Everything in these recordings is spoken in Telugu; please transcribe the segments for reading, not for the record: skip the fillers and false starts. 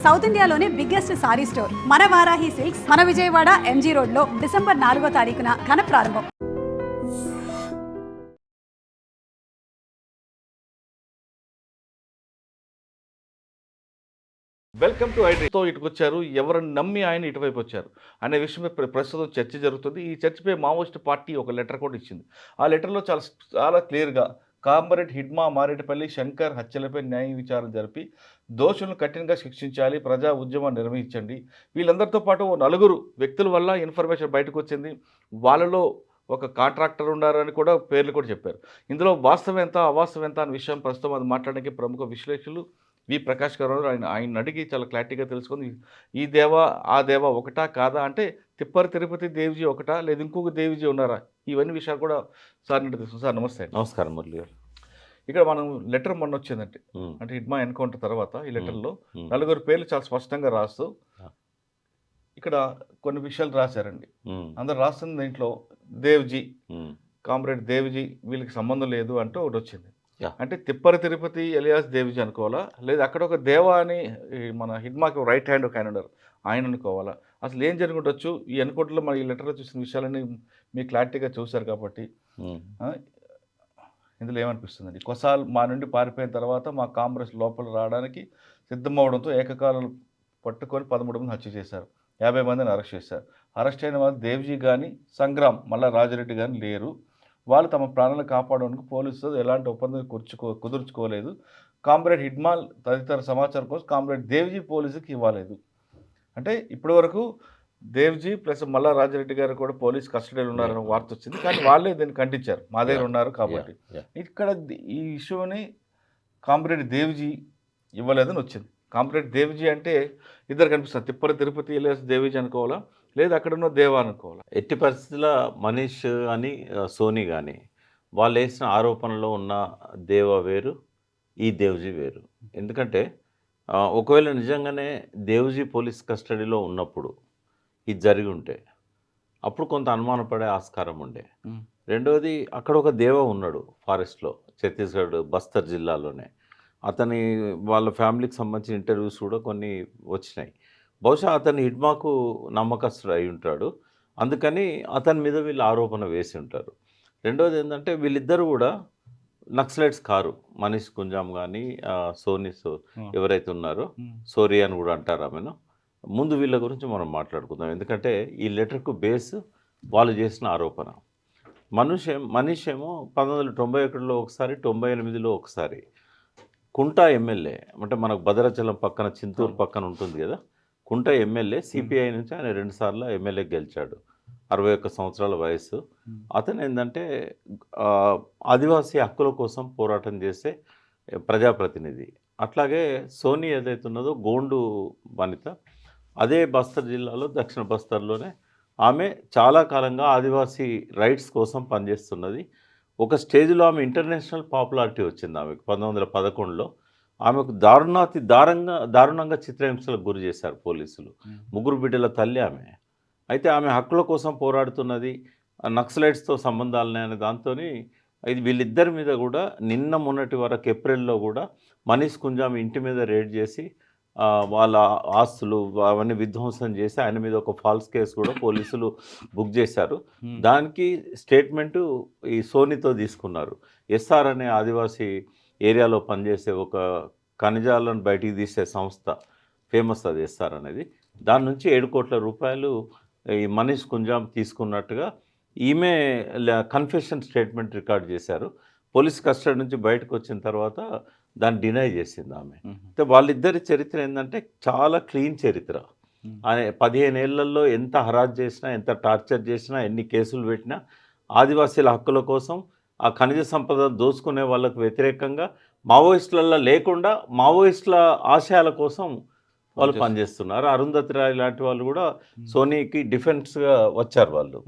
సౌత్ ఇండియాలోనే బిగ్గెస్ట్ సారీ స్టోర్ మన వారాహి సిల్క్స్ మన విజయవాడ ఎంజీ రోడ్ లో డిసెంబర్ 4వ తారీఖున ఘన ప్రారంభం. వెల్కమ్ టు ఐడ్రీతో ఇటుకు వచ్చారు, ఎవరిని నమ్మి ఆయన ఇటువైపు వచ్చారు అనే విషయమే ప్రస్తుతం చర్చ జరుగుతుంది. ఈ చర్చపై మావోయిస్ట్ పార్టీ ఒక లెటర్ కూడా ఇచ్చింది. ఆ లెటర్లో చాలా క్లియర్గా కామారెడ్డి హిడ్మా మారేడుపల్లి శంకర్ హత్యలపై న్యాయ విచారణ జరిపి దోషులను కఠినంగా శిక్షించాలి, ప్రజా ఉద్యమాన్ని నిర్వహించండి. వీళ్ళందరితో పాటు ఓ 4 వ్యక్తుల వల్ల ఇన్ఫర్మేషన్ బయటకు వచ్చింది. వాళ్ళలో ఒక కాంట్రాక్టర్ ఉన్నారని కూడా పేర్లు కూడా చెప్పారు. ఇందులో వాస్తవం ఎంత అవాస్తవం ఎంత అనే విషయం ప్రస్తుతం అది మాట్లాడడానికి ప్రముఖ విశ్లేషకులు వి ప్రకాష్ గారు ఆయన అడిగి చాలా క్లారిటీగా తెలుసుకుంది. ఈ దేవ ఆ దేవ ఒకటా కాదా, అంటే తిప్పరి తిరుపతి దేవిజీ ఒకటా లేదు ఇంకొక దేవిజీ ఉన్నారా, ఇవన్నీ విషయాలు కూడా సార్ నుండి తెలుసు. సార్ నమస్తే. నమస్కారం మురళి గారు. ఇక్కడ మనం లెటర్ మొన్న వచ్చిందంటే అంటే హిడ్మా ఎన్కౌంటర్ తర్వాత ఈ లెటర్లో 4 పేర్లు చాలా స్పష్టంగా రాస్తూ ఇక్కడ కొన్ని విషయాలు రాశారండి. అందరు రాస్తున్న దీంట్లో దేవ్జీ, కామ్రేడ్ దేవ్జీ వీళ్ళకి సంబంధం లేదు అంటూ ఒకటి వచ్చింది. అంటే తిప్పరి తిరుపతి ఎలియాస్ దేవిజీ అనుకోవాలా, లేదా అక్కడ ఒక దేవా అని మన హిడ్మాకి రైట్ హ్యాండ్ ఒక ఆయన ఉన్నారు ఆయన అనుకోవాలా, అసలు ఏం జరుగుండొచ్చు? ఈ ఎన్కౌంటర్లో మన ఈ లెటర్లో చూసిన విషయాలన్నీ మీరు క్లారిటీగా చూశారు కాబట్టి ఇందులో ఏమనిపిస్తుందండి? కొసాల్ మా నుండి పారిపోయిన తర్వాత మా కాంగ్రెస్ లోపల రావడానికి సిద్ధమవడంతో ఏకకాలంలో పట్టుకొని 13 మంది హత్య చేశారు, 50 మందిని అరెస్ట్ చేశారు. అరెస్ట్ అయిన వాళ్ళు దేవ్జీ కానీ సంగ్రామ్ మళ్ళా రాజరెడ్డి కానీ లేరు. వాళ్ళు తమ ప్రాణాలను కాపాడడానికి పోలీసుతో ఎలాంటి ఒప్పందం కుదుర్చుకోలేదు. కామ్రేడ్ హిడ్మాల్ తదితర సమాచారం కోసం కామ్రేడ్ దేవ్జీ పోలీసుకి ఇవ్వలేదు. అంటే ఇప్పటి వరకు దేవ్జీ ప్లస్ మల్లా రాజరెడ్డి గారు కూడా పోలీస్ కస్టడీలో ఉన్నారని వార్త వచ్చింది, కానీ వాళ్ళే దీన్ని ఖండించారు, మా దగ్గర ఉన్నారు కాబట్టి. ఇక్కడ ఈ ఇష్యూని కామ్రేడ్ దేవ్జీ ఇవ్వలేదని వచ్చింది. కామ్రేడ్ దేవ్జీ అంటే ఇద్దరు కనిపిస్తారు, తిప్పరి తిరుపతి ఎలియాస్ దేవ్జీ అనుకోవాలా, లేదు అక్కడున్న దేవా అనుకోవాలా? ఎట్టి పరిస్థితుల్లో మనీష్ అని సోనీ కానీ వాళ్ళు వేసిన ఆరోపణలో ఉన్న దేవ వేరు, ఈ దేవ్జీ వేరు. ఎందుకంటే ఒకవేళ నిజంగానే దేవ్జీ పోలీస్ కస్టడీలో ఉన్నప్పుడు ఇది జరిగి ఉంటే అప్పుడు కొంత అనుమానపడే ఆస్కారం ఉండే. రెండవది అక్కడ ఒక దేవ ఉన్నాడు ఫారెస్ట్లో, ఛత్తీస్గఢ్ బస్తర్ జిల్లాలోనే. అతని వాళ్ళ ఫ్యామిలీకి సంబంధించిన ఇంటర్వ్యూస్ కూడా కొన్ని వచ్చినాయి. బహుశా అతని హిడ్మాకు నమ్మకస్తుడు అయి ఉంటాడు, అందుకని అతని మీద వీళ్ళు ఆరోపణ వేసి ఉంటారు. రెండవది ఏంటంటే వీళ్ళిద్దరూ కూడా నక్సలైట్స్ కారు. మనీష్ గుంజాం కానీ సోనీస్ ఎవరైతే ఉన్నారో సోరీ అని కూడా అంటారు ఆమెను. ముందు వీళ్ళ గురించి మనం మాట్లాడుకుందాం, ఎందుకంటే ఈ లెటర్కు బేస్ వాళ్ళు చేసిన ఆరోపణ. మనీష్ ఏమో 1991లో ఒకసారి, 98లో ఒకసారి కుంటా ఎమ్మెల్యే, అంటే మనకు భద్రాచలం పక్కన చింతూరు పక్కన ఉంటుంది కదా, కుంట ఎమ్మెల్యే సిపిఐ నుంచి ఆయన 2 సార్లు ఎమ్మెల్యే గెలిచాడు, 61 సంవత్సరాల వయసు. అతను ఏంటంటే ఆదివాసీ హక్కుల కోసం పోరాటం చేసే ప్రజాప్రతినిధి. అట్లాగే సోనీ ఏదైతే ఉన్నదో గోండు వనిత, అదే బస్తర్ జిల్లాలో దక్షిణ బస్తర్లోనే ఆమె చాలా కాలంగా ఆదివాసీ రైట్స్ కోసం పనిచేస్తున్నది. ఒక స్టేజ్లో ఆమె ఇంటర్నేషనల్ పాపులారిటీ వచ్చింది ఆమెకు 1911లో. ఆమెకు దారుణంగా చిత్రహింసలకు గురి చేశారు పోలీసులు. 3 బిడ్డల తల్లి ఆమె. అయితే ఆమె హక్కుల కోసం పోరాడుతున్నది, నక్సలైట్స్తో సంబంధాలనే అనే దాంతో ఇది వీళ్ళిద్దరి మీద కూడా నిన్న మొన్నటి వరకు ఏప్రిల్లో కూడా మనీష్ గుంజాం ఇంటి మీద రేడ్ చేసి వాళ్ళ ఆస్తులు అవన్నీ విధ్వంసం చేసి ఆయన మీద ఒక ఫాల్స్ కేసు కూడా పోలీసులు బుక్ చేశారు. దానికి స్టేట్మెంటు ఈ సోనీతో తీసుకున్నారు. ఎస్ఆర్ అనే ఆదివాసీ ఏరియాలో పనిచేసే ఒక ఖనిజాలను బయటికి తీసే సంస్థ, ఫేమస్ అది ఎస్ఆర్ అనేది. దాని నుంచి 7 కోట్ల రూపాయలు ఈ మనీష్ గుంజాం తీసుకున్నట్టుగా ఈమె కన్ఫెషన్ స్టేట్మెంట్ రికార్డ్ చేశారు. పోలీస్ కస్టడీ నుంచి బయటకు వచ్చిన తర్వాత దాన్ని డినై చేసింది ఆమె. అయితే వాళ్ళిద్దరి చరిత్ర ఏంటంటే చాలా క్లీన్ చరిత్ర. 15 ఏళ్లలో ఎంత హరాజ్ చేసినా, ఎంత టార్చర్ చేసినా, ఎన్ని కేసులు పెట్టినా ఆదివాసీల హక్కుల కోసం, ఆ ఖనిజ సంపద దోచుకునే వాళ్ళకు వ్యతిరేకంగా, మావోయిస్టులలో లేకుండా మావోయిస్టుల ఆశయాల కోసం వాళ్ళు పనిచేస్తున్నారు. అరుంధతి రాయ్ లాంటి వాళ్ళు కూడా సోనీకి డిఫెన్స్గా వచ్చారు వాళ్ళు.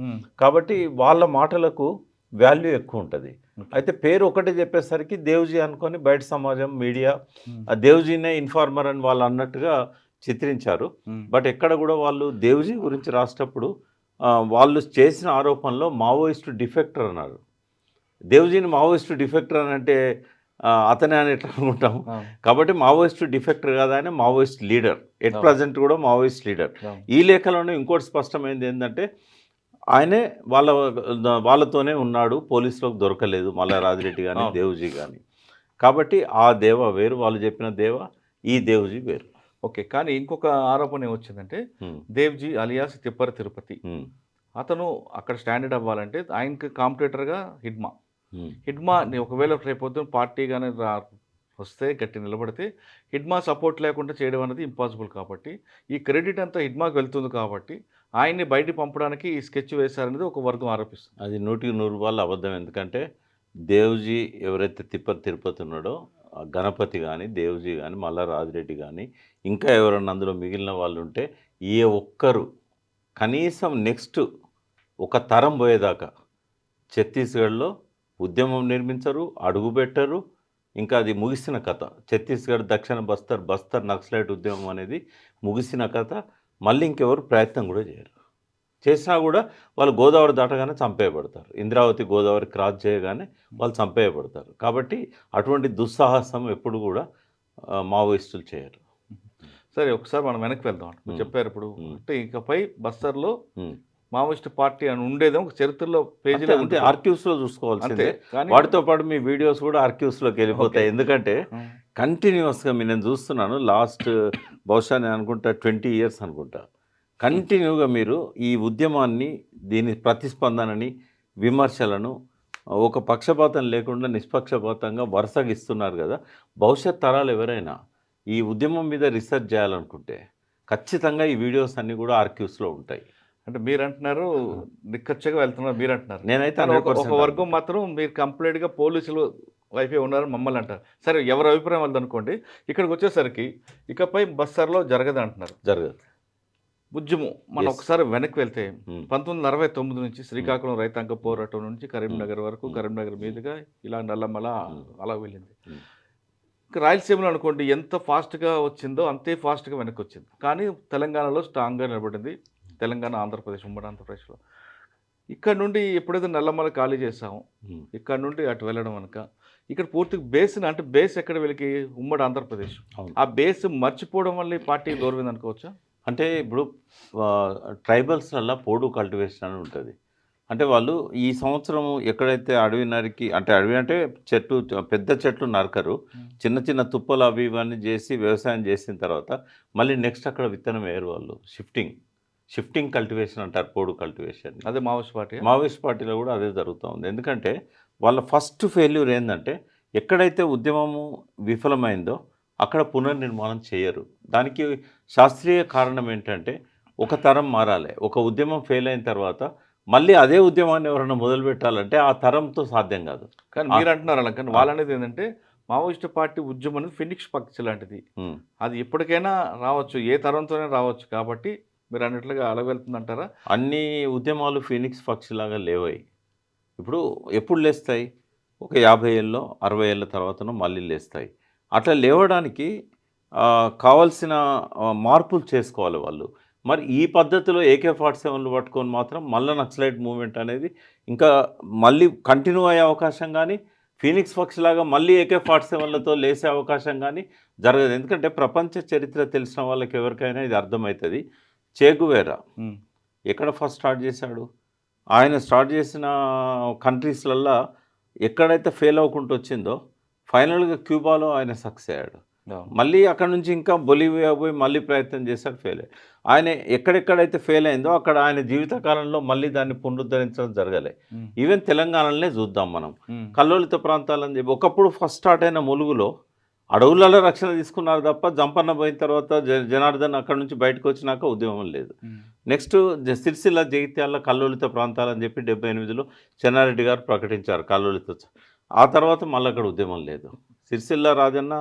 కాబట్టి వాళ్ళ మాటలకు వాల్యూ ఎక్కువ ఉంటుంది. అయితే పేరు ఒకటే చెప్పేసరికి దేవ్జీ అనుకొని బయట సమాజం, మీడియా ఆ దేవ్జీనే ఇన్ఫార్మర్ అని వాళ్ళు అన్నట్టుగా చిత్రించారు. బట్ ఎక్కడ కూడా వాళ్ళు దేవ్జీ గురించి రాసేటప్పుడు వాళ్ళు చేసిన ఆరోపణలో మావోయిస్టు డిఫెక్టర్ అన్నారు. దేవ్జీని మావోయిస్టు డిఫెక్టర్ అని అంటే అతనే అని ఎట్లా అనుకుంటాం. అవును. కాబట్టి మావోయిస్ట్ డిఫెక్టర్ కాదు, ఆయన మావోయిస్ట్ లీడర్, ఎట్ అవును. ప్రజెంట్ కూడా మావోయిస్ట్ లీడర్. అవును. ఈ లేఖలోనే ఇంకోటి స్పష్టమైంది ఏంటంటే ఆయనే వాళ్ళతోనే ఉన్నాడు, పోలీసులకు దొరకలేదు మల్లా రాజిరెడ్డి కానీ అవును. దేవుజీ కానీ. కాబట్టి ఆ దేవ వేరు, వాళ్ళు చెప్పిన దేవ, ఈ దేవుజీ వేరు. ఓకే. కానీ ఇంకొక ఆరోపణ ఏమొచ్చిందంటే ఉమ్, దేవ్జీ అలియాస్ తిప్పర తిరుపతి ఉమ్, అతను అక్కడ స్టాండర్డ్ అవ్వాలంటే ఆయనకి కాంపిటేటర్గా హిడ్మా. ఉమ్, హిడ్మా ఒకవేళ రేపొద్దున పార్టీ కానీ వస్తే గట్టి నిలబడితే హిడ్మా సపోర్ట్ లేకుండా చేయడం అనేది ఇంపాసిబుల్. కాబట్టి ఈ క్రెడిట్ అంతా హిడ్మాకి వెళ్తుంది. కాబట్టి ఆయన్ని బయటికి పంపడానికి ఈ స్కెచ్ వేశారనేది ఒక వర్గం ఆరోపిస్తుంది. అది 100% అబద్ధం. ఎందుకంటే దేవుజీ ఎవరైతే తిరుపతి ఉన్నాడో, ఆ గణపతి కానీ దేవుజీ కానీ మల్లా రాజిరెడ్డి కానీ ఇంకా ఎవరన్నా అందులో మిగిలిన వాళ్ళు ఉంటే ఏ ఒక్కరు కనీసం నెక్స్ట్ ఒక తరం పోయేదాకా ఛత్తీస్గఢ్లో ఉద్యమం నిర్మించరు, అడుగుపెట్టరు. ఇంకా అది ముగిసిన కథ. ఛత్తీస్గఢ్ దక్షిణ బస్తర్ నక్సలైట్ ఉద్యమం అనేది ముగిసిన కథ. మళ్ళీ ఇంకెవరు ప్రయత్నం కూడా చేయరు. చేసినా కూడా వాళ్ళు గోదావరి దాటగానే చంపేయబడతారు. ఇంద్రావతి గోదావరి క్రాస్ చేయగానే వాళ్ళు చంపేయబడతారు. కాబట్టి అటువంటి దుస్సాహసం ఎప్పుడు కూడా మావోయిస్టులు చేయరు. సరే, ఒకసారి మనం వెనక్కి వెళ్దాం. మీరు చెప్పారు ఇప్పుడు అంటే ఇకపై బస్తర్లో ఉమ్. మావోయిస్ట్ పార్టీ అని ఉండేదేమో ఒక చరిత్రలో పేజీలో అంతే, ఆర్క్యూస్లో చూసుకోవాల్సిందే. కానీ వాటితో పాటు మీ వీడియోస్ కూడా ఆర్క్యూస్లోకి వెళ్ళిపోతాయి. ఎందుకంటే ఉమ్, కంటిన్యూస్గా నేను చూస్తున్నాను లాస్ట్ బహుశా నేను అనుకుంటా 20 years అనుకుంటా. కంటిన్యూగా మీరు ఈ ఉద్యమాన్ని, దీని ప్రతిస్పందనని, విమర్శలను ఒక పక్షపాతం లేకుండా నిష్పక్షపాతంగా వరుసగా ఇస్తున్నారు కదా. భవిష్యత్ తరాలు ఎవరైనా ఈ ఉద్యమం మీద రీసెర్చ్ చేయాలనుకుంటే ఖచ్చితంగా ఈ వీడియోస్ అన్నీ కూడా ఆర్క్యూస్లో ఉంటాయి. అంటే మీరు అంటున్నారు నిక్కచ్చగా వెళ్తున్నారు మీరు అంటున్నారు. నేనైతే కానీ ఒక 100% వర్గం మాత్రం మీరు కంప్లీట్గా పోలీసులు వైపే ఉన్నారని మమ్మల్ని అంటారు. సరే, ఎవరి అభిప్రాయం వాళ్ళది అనుకోండి. ఇక్కడికి వచ్చేసరికి ఇకపై బస్తర్లో జరగదు అంటున్నారు. జరగదు. ఉద్యమం మనం Yes. ఒకసారి వెనక్కి వెళ్తే Hmm. 1969 నుంచి శ్రీకాకుళం రైతాంగ పోరాటం నుంచి కరీంనగర్ వరకు, Hmm. కరీంనగర్ మీదుగా ఇలా నల్లమల Hmm. అలా వెళ్ళింది. Hmm. ఇంకా రాయలసీమలో అనుకోండి ఎంత ఫాస్ట్గా వచ్చిందో అంతే ఫాస్ట్గా వెనక్కి వచ్చింది. కానీ తెలంగాణలో స్ట్రాంగ్గా నిలబడింది. తెలంగాణ, ఆంధ్రప్రదేశ్, ఉమ్మడి ఆంధ్రప్రదేశ్లో. ఇక్కడ నుండి ఎప్పుడైతే నల్లమల ఖాళీ చేసామో Hmm. ఇక్కడ నుండి అటు వెళ్ళడం కనుక ఇక్కడ పూర్తిగా అంటే బేస్ ఎక్కడ వీళ్ళకి ఉమ్మడి ఆంధ్రప్రదేశ్. అవును. ఆ బేస్ మర్చిపోవడం వల్ల ఈ పార్టీ దూరమైంది అనుకోవచ్చా? అంటే ఇప్పుడు ట్రైబల్స్లలో పోడు కల్టివేషన్ అని ఉంటుంది. అంటే వాళ్ళు ఈ సంవత్సరం ఎక్కడైతే అడవి నరికి, అంటే అడవి అంటే చెట్టు, పెద్ద చెట్లు నరకరు, చిన్న చిన్న తుప్పలు అవి ఇవన్నీ చేసి వ్యవసాయం చేసిన తర్వాత మళ్ళీ నెక్స్ట్ అక్కడ విత్తనం వేయరు వాళ్ళు. షిఫ్టింగ్ కల్టివేషన్ అంటారు, పోడు కల్టివేషన్. అదే మావోయిస్ట్ పార్టీ. మావోయిస్ట్ పార్టీలో కూడా అదే జరుగుతూ ఉంది. ఎందుకంటే వాళ్ళ ఫస్ట్ ఫెయిల్యూర్ ఏంటంటే ఎక్కడైతే ఉద్యమము విఫలమైందో అక్కడ పునర్నిర్మాణం చేయరు. దానికి శాస్త్రీయ కారణం ఏంటంటే ఒక తరం మారాలి. ఒక ఉద్యమం ఫెయిల్ అయిన తర్వాత మళ్ళీ అదే ఉద్యమాన్ని ఎవరైనా మొదలు పెట్టాలంటే ఆ తరంతో సాధ్యం కాదు. కానీ మీరు అంటున్నారు అలా, కానీ వాళ్ళు అనేది ఏంటంటే మావోయిస్ట్ పార్టీ ఉద్యమం అనేది ఫినిక్స్ పక్షి లాంటిది. అది ఎప్పటికైనా రావచ్చు, ఏ తరంతోనే రావచ్చు. కాబట్టి మీరు అన్నట్లుగా అలా వెళ్తుందంటారా? అన్ని ఉద్యమాలు ఫీనిక్స్ పక్షిలాగా లేవాయి. ఇప్పుడు ఎప్పుడు లేస్తాయి? ఒక 50 ఏళ్ళలో 60 ఏళ్ళ తర్వాతనో మళ్ళీ లేస్తాయి. అట్లా లేవడానికి కావాల్సిన మార్పులు చేసుకోవాలి వాళ్ళు. మరి ఈ పద్ధతిలో AK-47లు పట్టుకొని మాత్రం మళ్ళీ నక్సలైట్ మూవ్మెంట్ అనేది ఇంకా మళ్ళీ కంటిన్యూ అయ్యే అవకాశం కానీ, ఫీనిక్స్ పక్షిలాగా మళ్ళీ AK-47లతో లేసే అవకాశం కానీ జరగదు. ఎందుకంటే ప్రపంచ చరిత్ర తెలిసిన వాళ్ళకి ఎవరికైనా ఇది అర్థమవుతుంది. చే గువేరా ఎక్కడ ఫస్ట్ స్టార్ట్ చేశాడు? ఆయన స్టార్ట్ చేసిన కంట్రీస్లల్లో ఎక్కడైతే ఫెయిల్ అవ్వకుండా వచ్చిందో ఫైనల్గా క్యూబాలో ఆయన సక్సెస్ అయ్యాడు. మళ్ళీ అక్కడ నుంచి ఇంకా బొలివియా పోయి మళ్ళీ ప్రయత్నం చేశాడు, ఫెయిల్ అయ్యాడు. ఆయన ఎక్కడెక్కడైతే ఫెయిల్ అయిందో అక్కడ ఆయన జీవితకాలంలో మళ్ళీ దాన్ని పునరుద్ధరించడం జరగలే. ఈవెన్ తెలంగాణలోనే చూద్దాం మనం, కల్లోలిత ప్రాంతాలని చెప్పి ఒకప్పుడు ఫస్ట్ స్టార్ట్ అయిన ములుగులో అడవులలో రక్షణ తీసుకున్నారు తప్ప జంపన్న పోయిన తర్వాత జనార్దన్ అక్కడ నుంచి బయటకు వచ్చినాక ఉద్యమం లేదు. నెక్స్ట్ సిరిసిల్ల, జగిత్యాల కల్లోలిత ప్రాంతాలని చెప్పి 78లో చెన్నారెడ్డి గారు ప్రకటించారు కల్లోలిత. ఆ తర్వాత మళ్ళీ అక్కడ ఉద్యమం లేదు. సిరిసిల్ల రాజన్న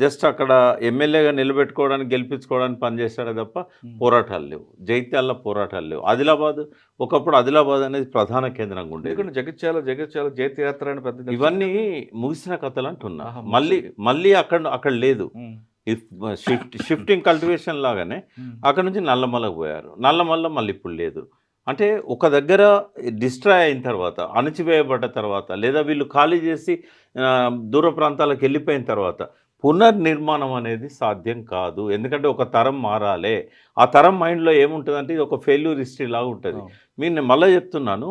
జస్ట్ అక్కడ ఎమ్మెల్యేగా నిలబెట్టుకోవడానికి, గెలిపించుకోవడానికి పనిచేశాడే తప్ప పోరాటాలు లేవు. జగిత్యాల పోరాటాలు లేవు. ఆదిలాబాద్, ఒకప్పుడు ఆదిలాబాద్ అనేది ప్రధాన కేంద్రంగా ఉండేది. జగిత్యాల జైత్యాత్ర అని పెద్ద ఇవన్నీ ముగిసిన కథలు అంటున్నా. మళ్ళీ అక్కడ లేదు. షిఫ్టింగ్ కల్టివేషన్ లాగానే అక్కడ నుంచి నల్లమలకు పోయారు. నల్లమల్ల మళ్ళీ ఇప్పుడు లేదు. అంటే ఒక దగ్గర డిస్ట్రాయ్ అయిన తర్వాత, అణచివేయబడ్డ తర్వాత, లేదా వీళ్ళు ఖాళీ చేసి దూర ప్రాంతాలకు వెళ్ళిపోయిన తర్వాత పునర్నిర్మాణం అనేది సాధ్యం కాదు. ఎందుకంటే ఒక తరం మారాలే. ఆ తరం మైండ్‌లో ఏముంటదంటే ఇది ఒక ఫెయిల్యూర్ హిస్టరీ లాగా ఉంటది. అవును. మీకు నేను మళ్ళా చెప్తున్నాను.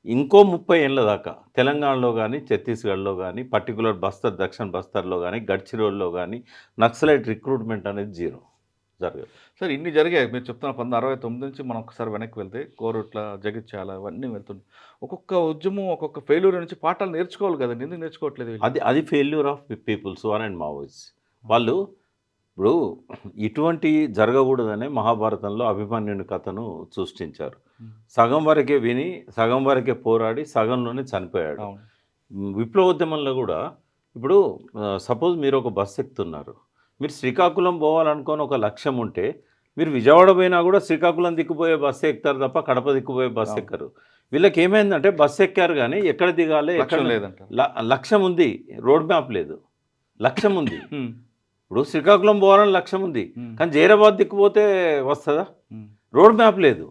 ఇంకో 30 ఏళ్ల దాకా తెలంగాణలో గానీ, ఛత్తీస్‌గఢ్‌లో గానీ, పర్టిక్యులర్ బస్తర్, దక్షిణ బస్తర్‌లో గానీ, గడ్చిరోలిలో గానీ నక్సలైట్ రిక్రూట్‌మెంట్ అనేది జీరో జరగదు. సార్ ఇన్ని జరిగాయి. మీరు చెప్తున్న 1969 నుంచి మనం ఒకసారి వెనక్కి వెళ్తే కోరుట్ల, జగిత్యాల ఇవన్నీ వెళ్తున్నాం. ఒక్కొక్క ఉద్యమం, ఒక్కొక్క ఫెయిల్యూర్ నుంచి పాఠాలు నేర్చుకోవాలి కదండీ! ఎందుకు నేర్చుకోవట్లేదు వీళ్ళు? అది failure of people's war and Maoist. వాళ్ళు ఇప్పుడు ఇటువంటి జరగకూడదనే మహాభారతంలో అభిమన్యుని కథను సృష్టించారు. హ్మ్. సగం వరకే విని, సగం వరకే పోరాడి, సగంలోనే చనిపోయాడు. అవును. విప్లవోద్యమంలో కూడా ఇప్పుడు సపోజ్ మీరు ఒక బస్సు ఎక్కుతున్నారు. మీరు శ్రీకాకుళం పోవాలనుకోని ఒక లక్ష్యం ఉంటే, మీరు విజయవాడ పోయినా కూడా శ్రీకాకుళం దిక్కుపోయే బస్సు ఎక్కుతారు తప్ప కడప దిక్కుపోయే బస్సు అవును. ఎక్కరు. వీళ్ళకి ఏమైందంటే బస్సు ఎక్కారు కానీ ఎక్కడ దిగాలి, ఎక్కడ లక్ష్యం లేదంట. లక్ష్యం ఉంది, రోడ్ మ్యాప్ లేదు. లక్ష్యం ఉంది. హ్మ్. ఇప్పుడు శ్రీకాకుళం పోవాలని లక్ష్యం ఉంది, హ్మ్. కానీ జైరాబాద్ దిక్కుపోతే వస్తుందా? హ్మ్. రోడ్ మ్యాప్ లేదు.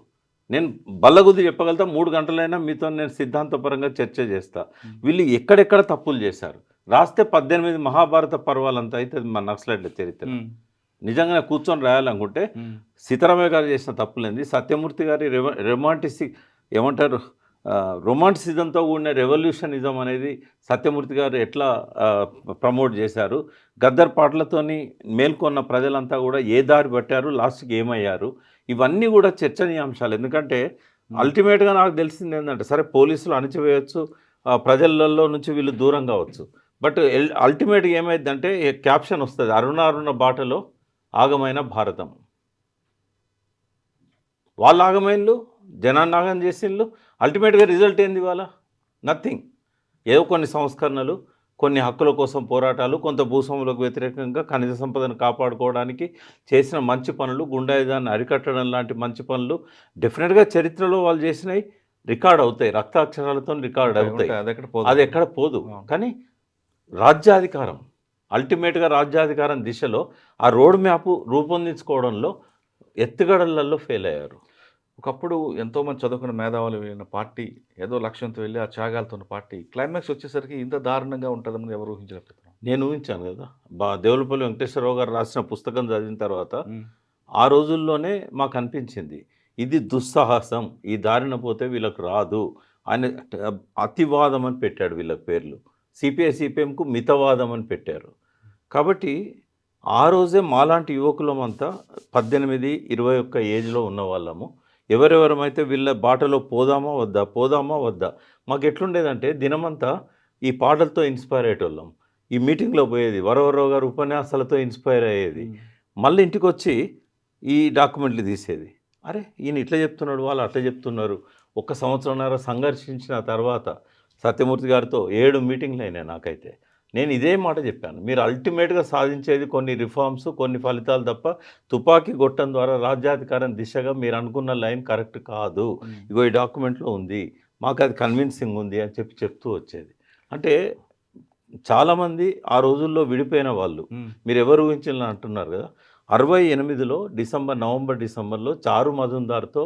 నేను బల్లగుద్ది చెప్పగలుగుతా, 3 గంటలైనా మీతో నేను సిద్ధాంతపరంగా చర్చ చేస్తా. వీళ్ళు ఎక్కడెక్కడ తప్పులు చేశారు రాస్తే 18 మహాభారత పర్వాలంతా అయితే మన నక్సలైట్ల చరిత్ర. హ్మ్. నిజంగానే కూర్చొని రాయాలనుకుంటే హ్మ్. సీతారామయ్య గారు చేసిన తప్పులేంది, సత్యమూర్తి గారి ఏమంటారు రొమాంటిసిజంతో కూడిన రెవల్యూషనిజం అనేది సత్యమూర్తి గారు ఎట్లా ప్రమోట్ చేశారు, గద్దర్ పాటలతోని మేల్కొన్న ప్రజలంతా కూడా ఏ దారి పట్టారు, లాస్ట్కి ఏమయ్యారు, ఇవన్నీ కూడా చర్చనీయాంశాలు. ఎందుకంటే అల్టిమేట్గా నాకు తెలిసింది ఏంటంటే, సరే పోలీసులు అణచివేయచ్చు, ప్రజలలో నుంచి వీళ్ళు దూరం కావచ్చు, బట్ అల్టిమేట్గా ఏమైందంటే క్యాప్షన్ వస్తుంది, అరుణ అరుణ బాటలో ఆగమైన భారతం. వాళ్ళు ఆగమైన్లు, జనాన్ని ఆగం చేసిండ్లు. అల్టిమేట్గా రిజల్ట్ ఏంది ఇవాళ? నథింగ్. ఏదో కొన్ని సంస్కరణలు, కొన్ని హక్కుల కోసం పోరాటాలు, కొంత భూస్వాములకు వ్యతిరేకంగా ఖనిజ సంపదను కాపాడుకోవడానికి చేసిన మంచి పనులు, గుండాయుధాన్ని అరికట్టడం లాంటి మంచి పనులు డెఫినెట్గా చరిత్రలో వాళ్ళు చేసినవి రికార్డ్ అవుతాయి, రక్తాక్షరాలతో రికార్డ్ అవుతాయి. అది ఎక్కడ పోదు. అది ఎక్కడ పోదు. అవును. కానీ రాజ్యాధికారం, అల్టిమేట్గా రాజ్యాధికారం దిశలో ఆ రోడ్ మ్యాప్ రూపొందించుకోవడంలో ఎత్తుగడలలో ఫెయిల్ అయ్యారు. ఒకప్పుడు ఎంతోమంది చదువుకున్న మేధావులు వెళ్ళిన పార్టీ, ఏదో లక్ష్యంతో వెళ్ళి ఆ త్యాగాలతో ఉన్న పార్టీ క్లైమాక్స్ వచ్చేసరికి ఇంత దారుణంగా ఉంటుందని ఎవరు ఊహించలేకపోతున్నారు. నేను ఊహించాను కదా, దేవులపల్లి వెంకటేశ్వరరావు గారు రాసిన పుస్తకం చదివిన తర్వాత హ్మ్. ఆ రోజుల్లోనే మాకు అనిపించింది, ఇది దుస్సాహసం, ఈ దారిన పోతే వీళ్ళకు రాదు. ఆయన అతివాదం అని పెట్టాడు వీళ్ళ పేర్లు. సిపిఐ సిపిఎంకు మితవాదం అని పెట్టారు. కాబట్టి ఆ రోజే మాలాంటి యువకులమంతా 18, 21 ఏజ్లో ఉన్న వాళ్ళము ఎవరెవరమైతే వీళ్ళ బాటలో పోదామా వద్దా, పోదామా వద్దా, మాకు ఎట్లుండేదంటే దినమంతా ఈ పాటలతో ఇన్స్పైర్ అయ్యేటోళ్ళం. ఈ మీటింగ్లో పోయేది, వరవరరావు గారు ఉపన్యాసాలతో ఇన్స్పైర్ అయ్యేది. మళ్ళీ ఇంటికి వచ్చి ఈ డాక్యుమెంట్లు తీసేది. అరే ఈయన ఇట్లా చెప్తున్నాడు, వాళ్ళు అట్లా చెప్తున్నారు. 1 సంవత్సరంన్నర సంఘర్షించిన తర్వాత సత్యమూర్తి గారితో 7 మీటింగ్లు అయినాయి నాకైతే. నేను ఇదే మాట చెప్పాను, మీరు అల్టిమేట్గా సాధించేది కొన్ని రిఫార్మ్స్, కొన్ని ఫలితాలు తప్ప తుపాకీ గొట్టం ద్వారా రాజ్యాధికారం దిశగా మీరు అనుకున్న లైన్ కరెక్ట్ కాదు. ఇగో ఈ డాక్యుమెంట్లో ఉంది, మాకు అది కన్విన్సింగ్ ఉంది అని చెప్తూ వచ్చేది. అంటే చాలామంది ఆ రోజుల్లో విడిపోయిన వాళ్ళు, మీరు ఎవరు ఊహించాలని అంటున్నారు కదా, 68లో నవంబర్ డిసెంబర్లో చారు మజుందార్తో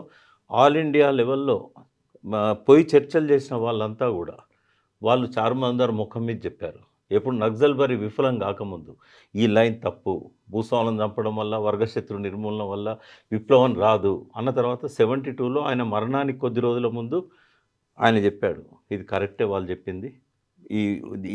ఆల్ ఇండియా లెవెల్లో పోయి చర్చలు చేసిన వాళ్ళంతా కూడా వాళ్ళు చారు మజుందార్ ముఖం మీద చెప్పారు, ఎప్పుడు నక్సల్బరీ విఫలం కాకముందు ఈ లైన్ తప్పు, భూస్వాములను చంపడం వల్ల, వర్గశత్రు నిర్మూలన వల్ల విప్లవం రాదు అన్న తర్వాత 72లో ఆయన మరణానికి కొద్ది రోజుల ముందు ఆయన చెప్పాడు, ఇది కరెక్టే వాళ్ళు చెప్పింది,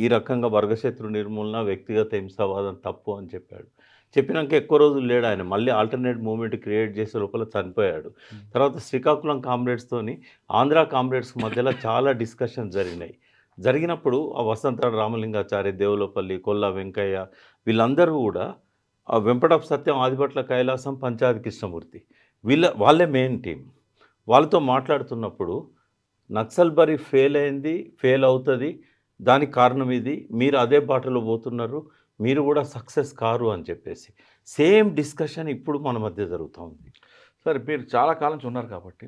ఈ రకంగా వర్గశత్రు నిర్మూలన, వ్యక్తిగత హింసావాదం తప్పు అని చెప్పాడు. చెప్పినాక ఎక్కువ రోజులు లేడు ఆయన, మళ్ళీ ఆల్టర్నేట్ మూవ్మెంట్ క్రియేట్ చేసే లోపల చనిపోయాడు. తర్వాత శ్రీకాకుళం కామ్రేడ్స్తోని ఆంధ్ర కామ్రేడ్స్ మధ్యలో చాలా డిస్కషన్ జరిగినప్పుడు ఆ వసంతరాడు రామలింగాచారి, దేవులపల్లి, కొల్లా వెంకయ్య వీళ్ళందరూ కూడా ఆ వెంపటపు సత్యం, ఆదిభట్ల కైలాసం, పంచాది కృష్ణమూర్తి వాళ్ళే మెయిన్ టీం. వాళ్ళతో మాట్లాడుతున్నప్పుడు నక్సల్బరీ ఫెయిల్ అవుతుంది, దానికి కారణం ఇది, మీరు అదే బాటలో పోతున్నారు, మీరు కూడా సక్సెస్ కారు అని చెప్పేసి సేమ్ డిస్కషన్ ఇప్పుడు మన మధ్య జరుగుతూ ఉంది. సరే, మీరు చాలా కాలం నుంచి ఉన్నారు కాబట్టి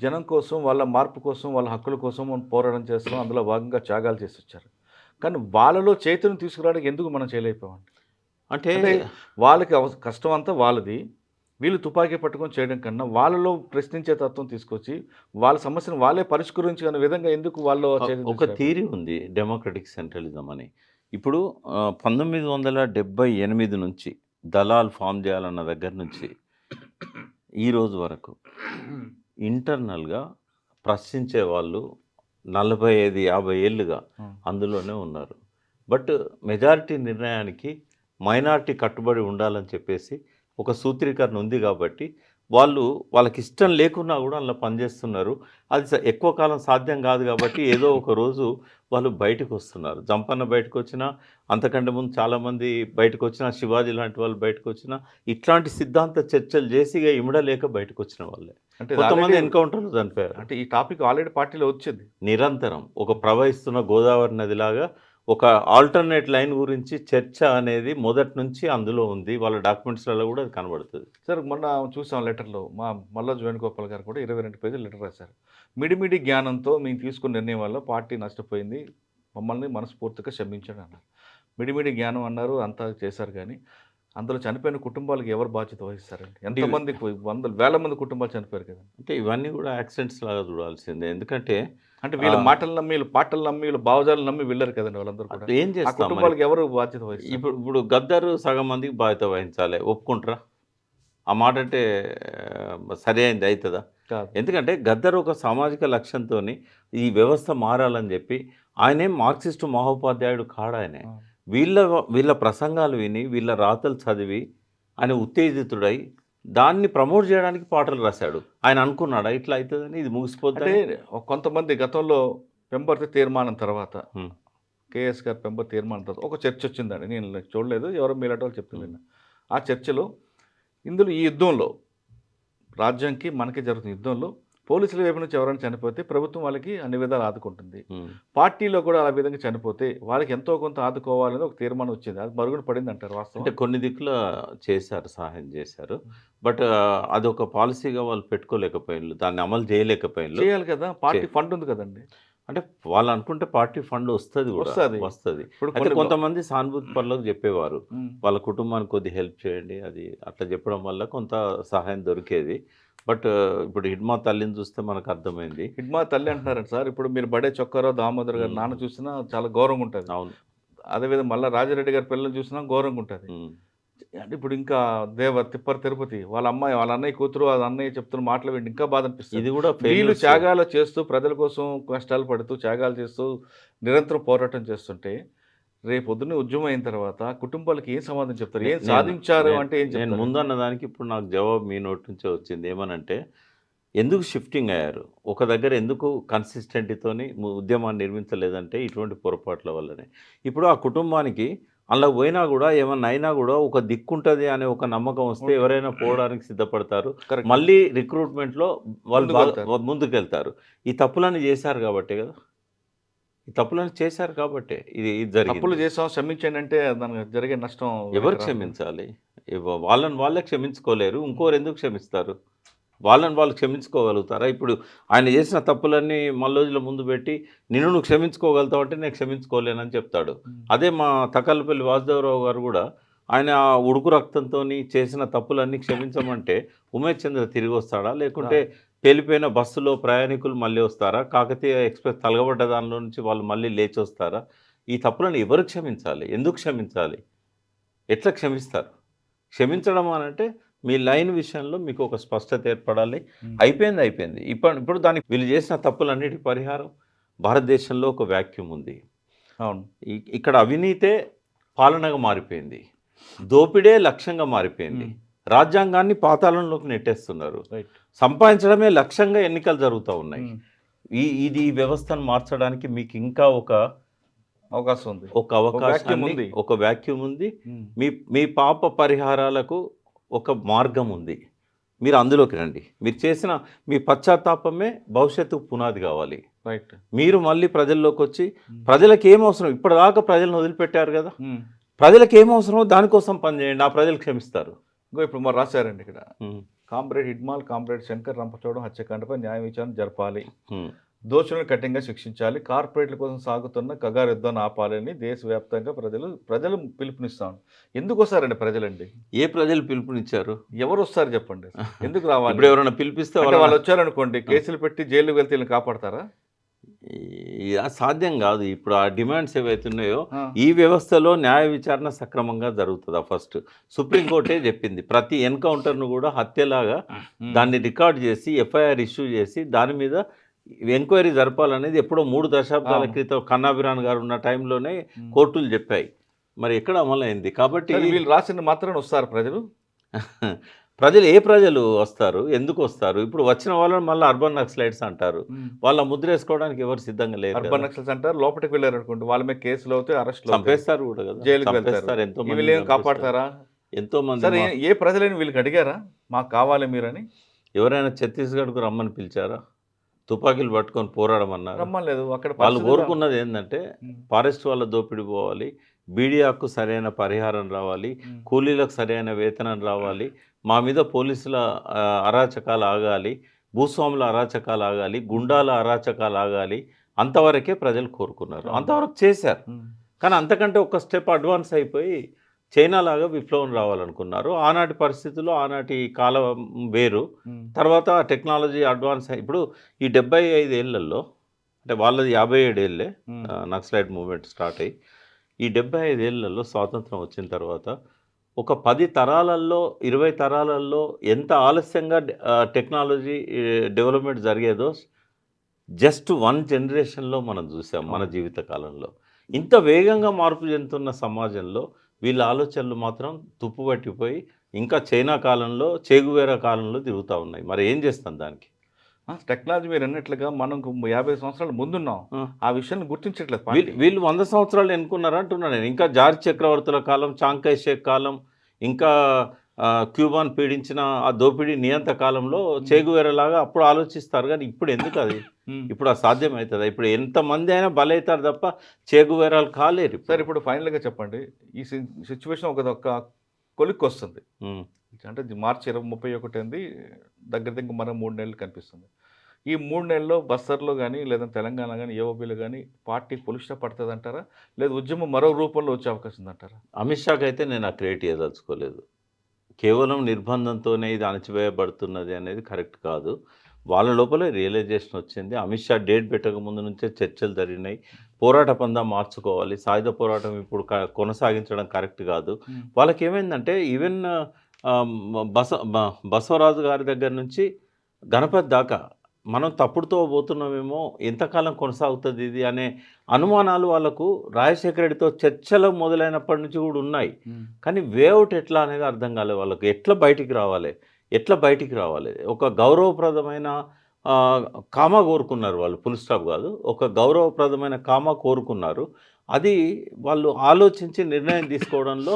జనం కోసం, వాళ్ళ మార్పు కోసం, వాళ్ళ హక్కుల కోసం మనం పోరాటం చేస్తాం, అందులో భాగంగా త్యాగాలు చేసి వచ్చారు. కానీ వాళ్ళలో చైతన్యం తీసుకురావడానికి ఎందుకు మనం చేయలేకపోయామండి? అంటే వాళ్ళకి కష్టం అంతా వాళ్ళది, వీళ్ళు తుపాకీ పట్టుకొని చేయడం కన్నా వాళ్ళలో ప్రశ్నించే తత్వం తీసుకొచ్చి వాళ్ళ సమస్యను వాళ్ళే పరిష్కరించుకునే విధంగా ఎందుకు వాళ్ళు ఒక థియరీ ఉంది డెమోక్రటిక్ సెంట్రలిజం అని. ఇప్పుడు 1978 నుంచి దళాలు ఫామ్ చేయాలన్న దగ్గర నుంచి ఈ రోజు వరకు ఇంటర్నల్గా ప్రశ్నించే వాళ్ళు 45-50 ఏళ్ళుగా అందులోనే ఉన్నారు. బట్ మెజారిటీ నిర్ణయానికి మైనారిటీ కట్టుబడి ఉండాలని చెప్పేసి ఒక సూత్రీకరణ ఉంది కాబట్టి వాళ్ళకి ఇష్టం లేకున్నా కూడా అలా పనిచేస్తున్నారు. అది ఎక్కువ కాలం సాధ్యం కాదు కాబట్టి ఏదో ఒక రోజు వాళ్ళు బయటకు వస్తున్నారు. జంపన్న బయటకు వచ్చినా, అంతకంటే ముందు చాలామంది బయటకు వచ్చినా, శివాజీ లాంటి వాళ్ళు బయటకు వచ్చినా, ఇట్లాంటి సిద్ధాంత చర్చలు చేసి ఇక ఇమడలేక బయటకు వచ్చిన వాళ్ళే. అంటే కొంతమంది ఎన్కౌంటర్లు చనిపోయారు. అంటే ఈ టాపిక్ ఆల్రెడీ పార్టీలో వచ్చింది. నిరంతరం ఒక ప్రవహిస్తున్న గోదావరి నదిలాగా ఒక ఆల్టర్నేట్ లైన్ గురించి చర్చ అనేది మొదటి నుంచి అందులో ఉంది. వాళ్ళ డాక్యుమెంట్స్లలో కూడా అది కనబడుతుంది. సార్ మొన్న చూసాం లెటర్లో మల్లాజు వేణుగోపాల్ గారు కూడా 22 పేజీలు లెటర్ రాశారు. మిడిమిడి జ్ఞానంతో మేము తీసుకున్న నిర్ణయం వల్ల పార్టీ నష్టపోయింది, మమ్మల్ని మనస్ఫూర్తిగా క్షమించండి అన్నారు. మిడిమిడి జ్ఞానం అన్నారు, అంతా చేశారు. కానీ అందులో చనిపోయిన కుటుంబాలకు ఎవరు బాధ్యత వహిస్తారండి? ఎంతమంది, వేల మంది కుటుంబాలు చనిపోయారు కదా. అంటే ఇవన్నీ కూడా యాక్సిడెంట్స్ లాగా చూడాల్సిందే. ఎందుకంటే అంటే వీళ్ళ మాటలు నమ్మి, వీళ్ళ పాటలు నమ్మి, వీళ్ళ భావజాలు నమ్మి వెళ్ళారు కదండి వాళ్ళందరూ కూడా. ఏం చేస్తారు? కుటుంబాలకు ఎవరు బాధ్యత వహిస్తారు? ఇప్పుడు గద్దరు సగం మందికి బాధ్యత వహించాలి, ఒప్పుకుంటారా? ఆ మాట అంటే సరి అయింది అవుతుందా? ఎందుకంటే గద్దరు ఒక సామాజిక లక్ష్యంతో ఈ వ్యవస్థ మారాలని చెప్పి ఆయనే మార్క్సిస్టు మహోపాధ్యాయుడు కాడాయనే. వీళ్ళ ప్రసంగాలు విని, వీళ్ళ రాతలు చదివి ఆయన ఉత్తేజితుడై దాన్ని ప్రమోట్ చేయడానికి పాటలు రాశాడు. ఆయన అనుకున్నాడా ఇట్లా అవుతుందని, ఇది ముగిసిపోతే? కొంతమంది గతంలో పెంబర్తి తీర్మానం తర్వాత, కేఎస్ గారు పెంబర్తి తీర్మానం తర్వాత ఒక చర్చ వచ్చిందండి. నేను చూడలేదు, ఎవరో మీలాంటి వాళ్ళు చెప్తున్నాను. ఆ చర్చలో ఇందులో ఈ యుద్ధంలో రాజ్యానికి మనకి జరుగుతున్న యుద్ధంలో పోలీసుల వైపు నుంచి ఎవరైనా చనిపోతే ప్రభుత్వం వాళ్ళకి అన్ని విధాలు ఆదుకుంటుంది. పార్టీలో కూడా ఆ విధంగా చనిపోతే వాళ్ళకి ఎంతో కొంత ఆదుకోవాలని ఒక తీర్మానం వచ్చింది. అది మరుగున పడింది అంటారు. వాస్తవం అంటే కొన్ని దిక్కుల చేశారు, సహాయం చేశారు. బట్ అదొక పాలసీగా వాళ్ళు పెట్టుకోలేకపోయినారు, దాన్ని అమలు చేయలేకపోయినారు. చేయాలి కదా, పార్టీ ఫండ్ ఉంది కదండి. అంటే వాళ్ళు అనుకుంటే పార్టీ ఫండ్ వస్తుంది కూడా వస్తుంది. అయితే కొంతమంది సానుభూతి పనులకు చెప్పేవారు, వాళ్ళ కుటుంబానికి కొద్ది హెల్ప్ చేయండి, అది అట్లా చెప్పడం వల్ల కొంత సహాయం దొరికేది. బట్ ఇప్పుడు హిడ్మా తల్లిని చూస్తే మనకు అర్థమైంది. హిడ్మా తల్లి అంటున్నారండి సార్. ఇప్పుడు మీరు బడే చొక్కారావు దామోదర్ గారు నాన్న చూసినా చాలా గౌరవంగా ఉంటుంది. అవును. అదేవిధంగా మళ్ళీ రాజారెడ్డి గారి పిల్లలు చూసినా గౌరవంగా ఉంటుంది. అంటే ఇప్పుడు ఇంకా తిరుపతి వాళ్ళ అమ్మాయి, వాళ్ళ అన్నయ్య కూతురు, వాళ్ళ అన్నయ్య చెప్తున్న మాటలు వింటే ఇంకా బాధ అనిపిస్తుంది. ఇది కూడా వీళ్ళు త్యాగాలు చేస్తూ, ప్రజల కోసం కష్టాలు పడుతూ, త్యాగాలు చేస్తూ, నిరంతరం పోరాటం చేస్తుంటే రేపు పొద్దున్నే ఉద్యమం అయిన తర్వాత కుటుంబాలకి ఏం సమాధానం చెప్తారు? ఏం సాధించారు అంటే ఏం చెప్తారు? నేను ముందన్న దానికి ఇప్పుడు నాకు జవాబు మీ నోటి నుంచే వచ్చింది. ఏమనంటే, ఎందుకు షిఫ్టింగ్ అయ్యారు, ఒక దగ్గర ఎందుకు కన్సిస్టెంట్తోని ఉద్యమాన్ని నిర్మించలేదంటే ఇటువంటి పొరపాట్ల వల్లనే. ఇప్పుడు ఆ కుటుంబానికి అలా పోయినా కూడా ఏమన్నా అయినా కూడా ఒక దిక్కుంటుంది అనే ఒక నమ్మకం వస్తే ఎవరైనా పోవడానికి సిద్ధపడతారు. మళ్ళీ రిక్రూట్మెంట్లో వాళ్ళు ముందుకెళ్తారు. ఈ తప్పులన్నీ చేశారు కాబట్టే కదా, ఈ తప్పులను చేశారు కాబట్టి ఇది జరిగింది. తప్పులు చేసాం, క్షమించండి అంటే దానికి జరిగే నష్టం ఎవరు క్షమించాలి? వాళ్ళే క్షమించుకోలేరు, ఇంకోరు ఎందుకు క్షమిస్తారు? వాళ్ళు క్షమించుకోగలుగుతారా? ఇప్పుడు ఆయన చేసిన తప్పులన్నీ మళ్ళీ ముందు పెట్టి నువ్వు క్షమించుకోగలుగుతావు అంటే నేను క్షమించుకోలేనని చెప్తాడు. అదే మా తకల్పల్లి వాసుదేవరావు గారు కూడా ఆయన ఉడుకు రక్తంతో చేసిన తప్పులన్నీ క్షమించమంటే ఉమేష్ చంద్ర తిరిగి వస్తాడా? లేకుంటే పేలిపోయిన బస్సులో ప్రయాణికులు మళ్ళీ వస్తారా? కాకతీయ ఎక్స్ప్రెస్ తలగబడ్డ దానిలో నుంచి వాళ్ళు మళ్ళీ లేచి వస్తారా? ఈ తప్పులను ఎవరు క్షమించాలి? ఎందుకు క్షమించాలి? ఎట్లా క్షమిస్తారు? క్షమించడం అనంటే మీ లైన్ విషయంలో మీకు ఒక స్పష్టత ఏర్పడాలి. అయిపోయింది. ఇప్పుడు దానికి వీళ్ళు చేసిన తప్పులన్నిటి పరిహారం భారతదేశంలో ఒక వ్యాక్యూమ్ ఉంది. అవును. ఇక్కడ అవినీతే పాలనగా మారిపోయింది, దోపిడే లక్ష్యంగా మారిపోయింది, రాజ్యాంగాన్ని పాతాళంలోకి నెట్టేస్తున్నారు, సంపాదించడమే లక్ష్యంగా ఎన్నికలు జరుగుతూ ఉన్నాయి. ఈ వ్యవస్థను మార్చడానికి మీకు ఇంకా ఒక అవకాశం ఉంది, ఒక వ్యాక్యూమ్ ఉంది. మీ పాప పరిహారాలకు ఒక మార్గం ఉంది. మీరు అందులోకి రండి. మీరు చేసిన మీ పశ్చాత్తాపమే భవిష్యత్తుకు పునాది కావాలి. రైట్. మీరు మళ్ళీ ప్రజల్లోకి వచ్చి ప్రజలకు ఏం అవసరం, ఇప్పటిదాకా ప్రజలను వదిలిపెట్టారు కదా, ప్రజలకు ఏం అవసరమో దానికోసం పనిచేయండి, ఆ ప్రజలు క్షమిస్తారు. ఇప్పుడు మరి రాశారండి ఇక్కడ, కామ్రేడ్ హిడ్మాల్, కామ్రేడ్ శంకర్ రంపచోడవరం హత్యాకాండపై న్యాయ విచారణ జరపాలి. దోషులను కఠినంగా శిక్షించాలి, కార్పొరేట్ల కోసం సాగుతున్న కగారు యుద్ధాన్ని ఆపాలని దేశవ్యాప్తంగా ప్రజలు పిలుపునిస్తాం. ఎందుకు వస్తారండి ప్రజలండి? ఏ ప్రజలు పిలుపునిచ్చారు? ఎవరు వస్తారు చెప్పండి? ఎందుకు రావాలి? ఇప్పుడు ఎవరైనా పిలిపిస్తే అంటే వాళ్ళు వచ్చారనుకోండి, కేసులు పెట్టి జైలుకి వెళ్తే వీళ్ళని కాపాడతారా? సాధ్యం కాదు. ఇప్పుడు ఆ డిమాండ్స్ ఏవైతున్నాయో ఆ. ఈ వ్యవస్థలో న్యాయ విచారణ సక్రమంగా జరుగుతుందా? ఫస్ట్ సుప్రీంకోర్టే చెప్పింది ప్రతి ఎన్కౌంటర్ను కూడా హత్యలాగా దాన్ని రికార్డ్ చేసి ఎఫ్ఐఆర్ ఇష్యూ చేసి దాని మీద ఎంక్వైరీ జరపాలనేది ఎప్పుడో 3 దశాబ్దాల అవును. క్రితం కన్నాభిరాన్ గారు ఉన్న టైంలోనే కోర్టులు చెప్పాయి. మరి ఎక్కడ అమలైంది? కాబట్టి సరే, వీళ్ళు రాసిన మాత్రం వస్తారు ప్రజలు. ప్రజలు ఏ ప్రజలు వస్తారు? ఎందుకు వస్తారు? ఇప్పుడు వచ్చిన వాళ్ళని మళ్ళీ అర్బన్ నక్సలైట్స్ అంటారు. వాళ్ళ ముద్ర వేసుకోవడానికి ఎవరు సిద్ధంగా లేరు అర్బన్ కదా. నక్సల్స్ అంటారు, లోపలికి వెళ్ళారు అనుకోండి, వాళ్ళ మీద కేసులు అవుతాయి, అరెస్టులు అవుతాయి, చంపేస్తారు కూడా కదా. జైలుకి చంపేస్తారు. వెళ్తారు. ఎంతో వీళ్ళు మంది ఏం కాపాడతారా? ఎంతో మంది సరే, ఏ ప్రజలని వీళ్ళకి అడిగారా మాకు కావాలి మీరని? ఎవరైనా ఛత్తీస్గఢ్కు రమ్మని పిలిచారా? తుపాకీలు పట్టుకొని పోరాడమన్నారు. రమ్మలేదు. అక్కడ వాళ్ళు పరిస్థితులు- కోరుకున్నది ఏంటంటే ఫారెస్ట్ వాళ్ళ దోపిడీ పోవాలి, బీడీఆకు సరైన పరిహారం రావాలి, కూలీలకు సరైన వేతనం రావాలి, మా మీద పోలీసుల అరాచకాలు ఆగాలి, భూస్వాముల అరాచకాలు ఆగాలి, గుండాల అరాచకాలు ఆగాలి. అంతవరకే ప్రజలు కోరుకున్నారు, అంతవరకు చేశారు. కానీ అంతకంటే ఒక స్టెప్ అడ్వాన్స్ అయిపోయి చైనా లాగా విప్లవం రావాలనుకున్నారు. ఆనాటి పరిస్థితుల్లో ఆనాటి కాలం వేరు. తర్వాత టెక్నాలజీ అడ్వాన్స్ ఇప్పుడు ఈ 75 ఏళ్లలో, అంటే వాళ్ళది 57 ఏళ్ళే నక్సలైట్ మూవ్మెంట్ స్టార్ట్ అయ్యి, ఈ 75 ఏళ్లలో స్వాతంత్రం వచ్చిన తర్వాత ఒక 10 తరాలలో 20 తరాలలో ఎంత ఆలస్యంగా టెక్నాలజీ డెవలప్మెంట్ జరిగేదో జస్ట్ 1 జనరేషన్లో మనం చూసాం మన జీవిత కాలంలో. ఇంత వేగంగా మార్పు చెందుతున్న సమాజంలో వీళ్ళ ఆలోచనలు మాత్రం తుప్పుపట్టిపోయి ఇంకా చైనా కాలంలో, చేగువేరా కాలంలో తిరుగుతూ ఉన్నాయి. మరి ఏం చేస్తాం దానికి? టెక్నాలజీ మీరు అన్నట్లుగా మనం 50 సంవత్సరాల ముందున్నాం. ఆ విషయాన్ని గుర్తించట్లేదు పార్టీ. వీళ్ళు 100 సంవత్సరాలు ఎన్నుకున్నారు అంటున్నాను నేను. ఇంకా జార్జ్ చక్రవర్తుల కాలం, చాంకై షేక్ కాలం, ఇంకా క్యూబాన్ పీడించిన ఆ దోపిడీ నియంత కాలంలో చేగువేరలాగా అప్పుడు ఆలోచిస్తారు. కానీ ఇప్పుడు ఎందుకు అది? ఇప్పుడు అది సాధ్యమవుతుందా? ఇప్పుడు ఎంతమంది అయినా బలవుతారు తప్ప చేగువేరాలు కాలేరు. సార్, ఇప్పుడు ఫైనల్గా చెప్పండి, ఈ సిచ్యువేషన్ ఒక కొలిక్కి వస్తుంది. అంటే మార్చి 31 దగ్గర మరో 3 నెలలు కనిపిస్తుంది. ఈ 3 నెలల్లో బస్తర్లో కానీ లేదా తెలంగాణ కానీ ఏఓబీలో కానీ పార్టీ పొలిష్ట పడుతుంది అంటారా? లేదా ఉద్యమం మరో రూపంలో వచ్చే అవకాశం ఉందంటారా? అమిత్ షాకి అయితే నేను ఆ క్రియేట్ చేయదలుచుకోలేదు. కేవలం నిర్బంధంతోనే ఇది అణచివేయబడుతున్నది అనేది కరెక్ట్ కాదు. వాళ్ళ లోపలే రియలైజేషన్ వచ్చింది. అమిత్ షా డేట్ పెట్టక ముందు నుంచే చర్చలు జరిగినాయి. పోరాట పందా మార్చుకోవాలి, సాయుధ పోరాటం ఇప్పుడు కొనసాగించడం కరెక్ట్ కాదు. వాళ్ళకి ఏమైందంటే ఈవెన్ బసవరాజు గారి దగ్గర నుంచి గణపతి దాకా మనం తప్పుడుతో పోతున్నామేమో, ఎంతకాలం కొనసాగుతుంది ఇది అనే అనుమానాలు వాళ్ళకు రాజశేఖర రెడ్డితో చర్చలు మొదలైనప్పటి నుంచి కూడా ఉన్నాయి. కానీ వేఅవుట్ ఎట్లా అనేది అర్థం కాలేదు వాళ్ళకు. ఎట్లా బయటికి రావాలి? ఒక గౌరవప్రదమైన కామా కోరుకున్నారు వాళ్ళు, ఫుల్ స్టాప్ కాదు, ఒక గౌరవప్రదమైన కామా కోరుకున్నారు. అది వాళ్ళు ఆలోచించి నిర్ణయం తీసుకోవడంలో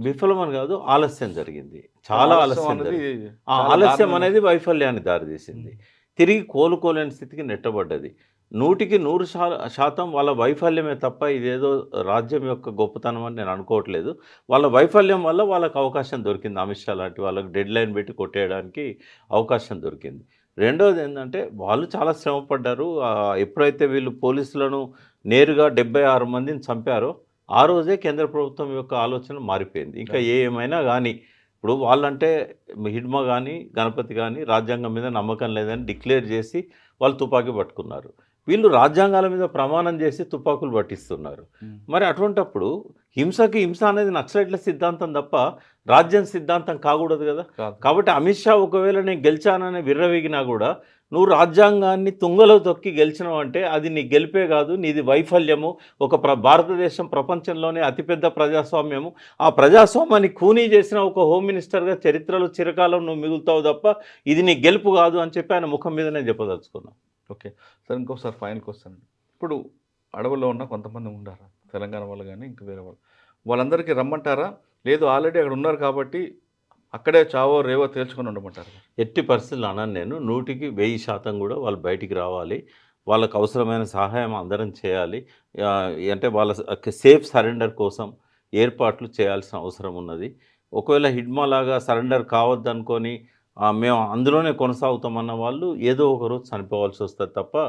విఫలమని కాదు, ఆలస్యం జరిగింది. చాలా ఆలస్యం జరిగింది. ఆలస్యం అనేది వైఫల్యాన్ని దారితీసింది. తిరిగి కోలుకోలేని స్థితికి నెట్టబడ్డది. 100కి 100% వాళ్ళ వైఫల్యమే తప్ప ఇదేదో రాజ్యం యొక్క గొప్పతనం అని నేను అనుకోవట్లేదు. వాళ్ళ వైఫల్యం వల్ల వాళ్ళకు అవకాశం దొరికింది. అమిత్ షా లాంటి వాళ్ళకి డెడ్ లైన్ పెట్టి కొట్టేయడానికి అవకాశం దొరికింది. రెండవది ఏంటంటే వాళ్ళు చాలా శ్రమపడ్డారు. ఎప్పుడైతే వీళ్ళు పోలీసులను నేరుగా 76 మందిని చంపారో ఆ రోజే కేంద్ర ప్రభుత్వం యొక్క ఆలోచన మారిపోయింది. ఇంకా ఏమైనా కానీ ఇప్పుడు వాళ్ళంటే హిడ్మా కానీ గణపతి కానీ రాజ్యాంగం మీద నమ్మకం లేదని డిక్లేర్ చేసి వాళ్ళు తుపాకీ పట్టుకున్నారు. వీళ్ళు రాజ్యాంగాల మీద ప్రమాణం చేసి తుపాకులు పట్టిస్తున్నారు. మరి అటువంటప్పుడు హింసకి హింస అనేది నక్సలైట్ల సిద్ధాంతం తప్ప రాజ్యం సిద్ధాంతం కాకూడదు కదా. కాబట్టి అమిత్ షా ఒకవేళ నేను గెలిచానని విర్రవీగినా కూడా నువ్వు రాజ్యాంగాన్ని తుంగలో తొక్కి గెలిచినావు అంటే అది నీ గెలిపే కాదు, నీది వైఫల్యము. ఒక భారతదేశం ప్రపంచంలోనే అతిపెద్ద ప్రజాస్వామ్యము, ఆ ప్రజాస్వామ్యాన్ని ఖూనీ చేసిన ఒక హోమ్ మినిస్టర్గా చరిత్రలో చిరకాలం నువ్వు మిగులుతావు తప్ప ఇది నీ గెలుపు కాదు అని చెప్పి ఆయన ముఖం మీద నేను చెప్పదలుచుకున్నాను. ఓకే సార్, ఇంకోసారి ఫైనల్కి వస్తాను. ఇప్పుడు అడవుల్లో ఉన్న కొంతమంది ఉండారా, తెలంగాణ వాళ్ళు కానీ ఇంకా వేరే వాళ్ళు, వాళ్ళందరికీ రమ్మంటారా? లేదు ఆల్రెడీ అక్కడ ఉన్నారు కాబట్టి అక్కడే చావో రేవో తేల్చుకొని ఉండమంటారు? ఎట్టి పరిస్థితులు అన్నాను నేను. 100కి 1000% కూడా వాళ్ళు బయటికి రావాలి. వాళ్ళకు అవసరమైన సహాయం అందరం చేయాలి. అంటే వాళ్ళ సేఫ్ సరెండర్ కోసం ఏర్పాట్లు చేయాల్సిన అవసరం ఉన్నది. ఒకవేళ హిడ్మా లాగా సరెండర్ కావద్దనుకొని మేము అందులోనే కొనసాగుతామన్న వాళ్ళు ఏదో ఒకరోజు చనిపోవాల్సి వస్తుంది తప్ప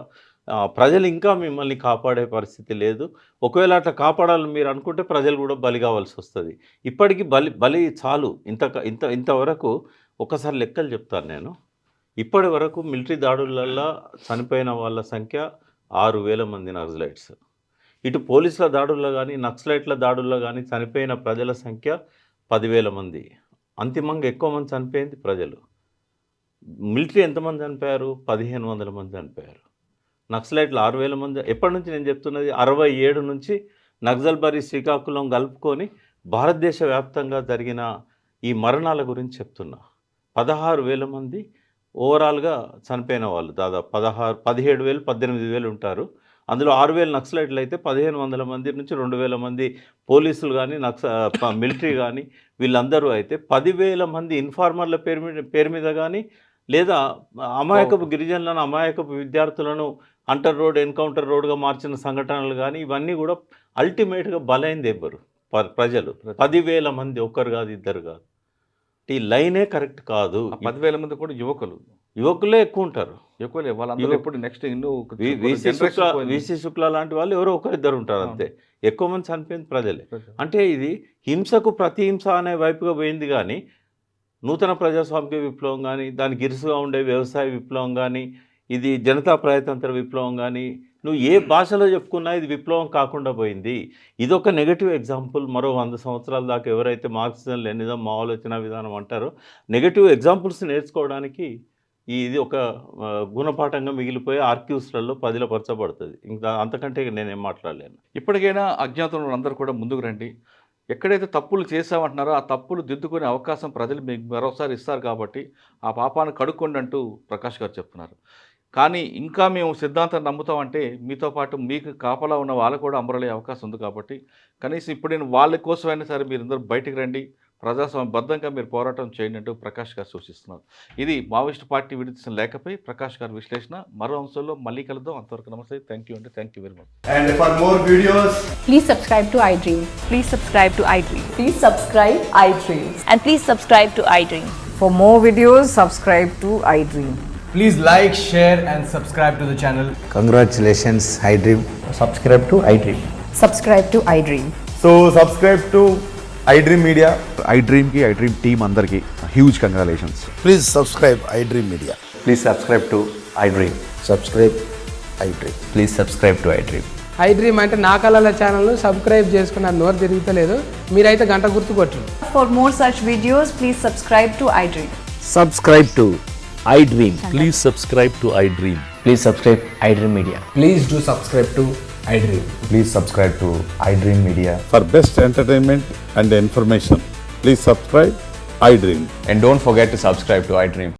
ప్రజలు ఇంకా మిమ్మల్ని కాపాడే పరిస్థితి లేదు. ఒకవేళ అట్లా కాపాడాలని మీరు అనుకుంటే ప్రజలు కూడా బలి కావాల్సి వస్తుంది. ఇప్పటికీ బలి చాలు. ఇంతవరకు ఒకసారి లెక్కలు చెప్తాను నేను. ఇప్పటి వరకు మిలిటరీ దాడులల్లో చనిపోయిన వాళ్ళ సంఖ్య 6,000 మంది నక్సలైట్స్. ఇటు పోలీసుల దాడుల్లో కానీ నక్సలైట్ల దాడుల్లో కానీ చనిపోయిన ప్రజల సంఖ్య 10,000 మంది. అంతిమంగా ఎక్కువ మంది చనిపోయింది ప్రజలు. మిలిటరీ ఎంతమంది చనిపోయారు? 1,500 మంది చనిపోయారు. నక్సలైట్లు 6,000 మంది. ఎప్పటి నుంచి నేను చెప్తున్నది 67 నుంచి నక్సల్బరీ శ్రీకాకుళం కలుపుకొని భారతదేశ వ్యాప్తంగా జరిగిన ఈ మరణాల గురించి చెప్తున్నా. 16,000 మంది ఓవరాల్గా చనిపోయిన వాళ్ళు దాదాపు 17,000 18,000 ఉంటారు. అందులో 6,000 నక్సలైట్లు అయితే 1,500 మంది నుంచి 2,000 మంది పోలీసులు కానీ మిలిటరీ కానీ వీళ్ళందరూ అయితే 10,000 మంది ఇన్ఫార్మర్ల పేరు మీద కానీ లేదా అమాయకపు గిరిజనులను అమాయకపు విద్యార్థులను అంటర్ రోడ్ ఎన్కౌంటర్ రోడ్గా మార్చిన సంఘటనలు కానీ ఇవన్నీ కూడా అల్టిమేట్గా బలైంది ఎవరు? ప్రజలు. 10,000 మంది, ఒక్కరు కాదు ఇద్దరు కాదు. ఈ లైనే కరెక్ట్ కాదు. 10,000 మంది కూడా యువకులే ఎక్కువ ఉంటారు. వాళ్ళందరూ ఇప్పుడు నెక్స్ట్ వీసీ శుక్లా లాంటి వాళ్ళు ఎవరో ఒకరిద్దరు ఉంటారు అంతే. ఎక్కువ మంది చనిపోయింది ప్రజలే. అంటే ఇది హింసకు ప్రతిహింస అనే వైపుగా పోయింది. కానీ నూతన ప్రజాస్వామిక విప్లవం కానీ దానికి ఇరుసుగా ఉండే వ్యవసాయ విప్లవం కానీ ఇది జనతా ప్రజాతంత్ర విప్లవం కానీ నువ్వు ఏ భాషలో చెప్పుకున్నా ఇది విప్లవం కాకుండా పోయింది. ఇదొక నెగటివ్ ఎగ్జాంపుల్. మరో 100 సంవత్సరాల దాకా ఎవరైతే మార్క్సిజం లెనిజం మా ఆలోచన విధానం అంటారో నెగటివ్ ఎగ్జాంపుల్స్ నేర్చుకోవడానికి ఇది ఒక గుణపాఠంగా మిగిలిపోయి ఆర్క్యూస్లలో పదిలపరచబడుతుంది. ఇంకా అంతకంటే నేనేం మాట్లాడలేను. ఇప్పటికైనా అజ్ఞాతంలో అందరూ కూడా ముందుకు రండి. ఎక్కడైతే తప్పులు చేసామంటున్నారో ఆ తప్పులు దిద్దుకునే అవకాశం ప్రజలు మీకు మరోసారి ఇస్తారు కాబట్టి ఆ పాపాన్ని కడుక్కోండి అంటూ ప్రకాష్ గారు చెప్తున్నారు. కానీ ఇంకా మేము సిద్ధాంతం నమ్ముతామంటే మీతో పాటు మీకు కాపలా ఉన్న వాళ్ళు కూడా అమరలయ్యే అవకాశం ఉంది. కాబట్టి కనీసం ఇప్పుడు నేను వాళ్ళ కోసమైనా సరే మీరందరూ బయటికి రండి, ప్రజాస్వామ్యబద్ధంగా మీరు పోరాటం చేయండి అంటూ ప్రకాష్ గారు సూచిస్తున్నారు. ఇది మావోయిస్ట్ పార్టీ విడిచిన లేఖపై ప్రకాష్ గారి విశ్లేషణ. మరో అంశంలో మళ్ళీ కలుద్దాం. అంతవరకు నమస్తే. థ్యాంక్ యూ అండి. Thank you very much. And for more videos, Please subscribe to iDream. Please subscribe to iDream. Please subscribe iDream. And please subscribe to iDream. For more videos, subscribe to iDream. please like, share and subscribe to the channel. Congratulations, iDream. Subscribe to iDream. Subscribe to iDream. So subscribe to iDream Media. iDream ki iDream team andarki huge congratulations. Please subscribe iDream Media. Please subscribe to iDream. Subscribe iDream. Please subscribe to iDream. iDream అంటే నా కళల ఛానల్ను సబ్స్క్రైబ్ చేసుకున్న నోరు తిరుగుతలేదు. మీరైతే గంట గుర్తు కొట్టండి. For more such videos, please subscribe to iDream. Subscribe to iDream. Please subscribe to iDream. Please subscribe iDream Media. Please do subscribe to iDream. Please subscribe to iDream Media. For best entertainment and information, please subscribe iDream. And don't forget to subscribe to iDream.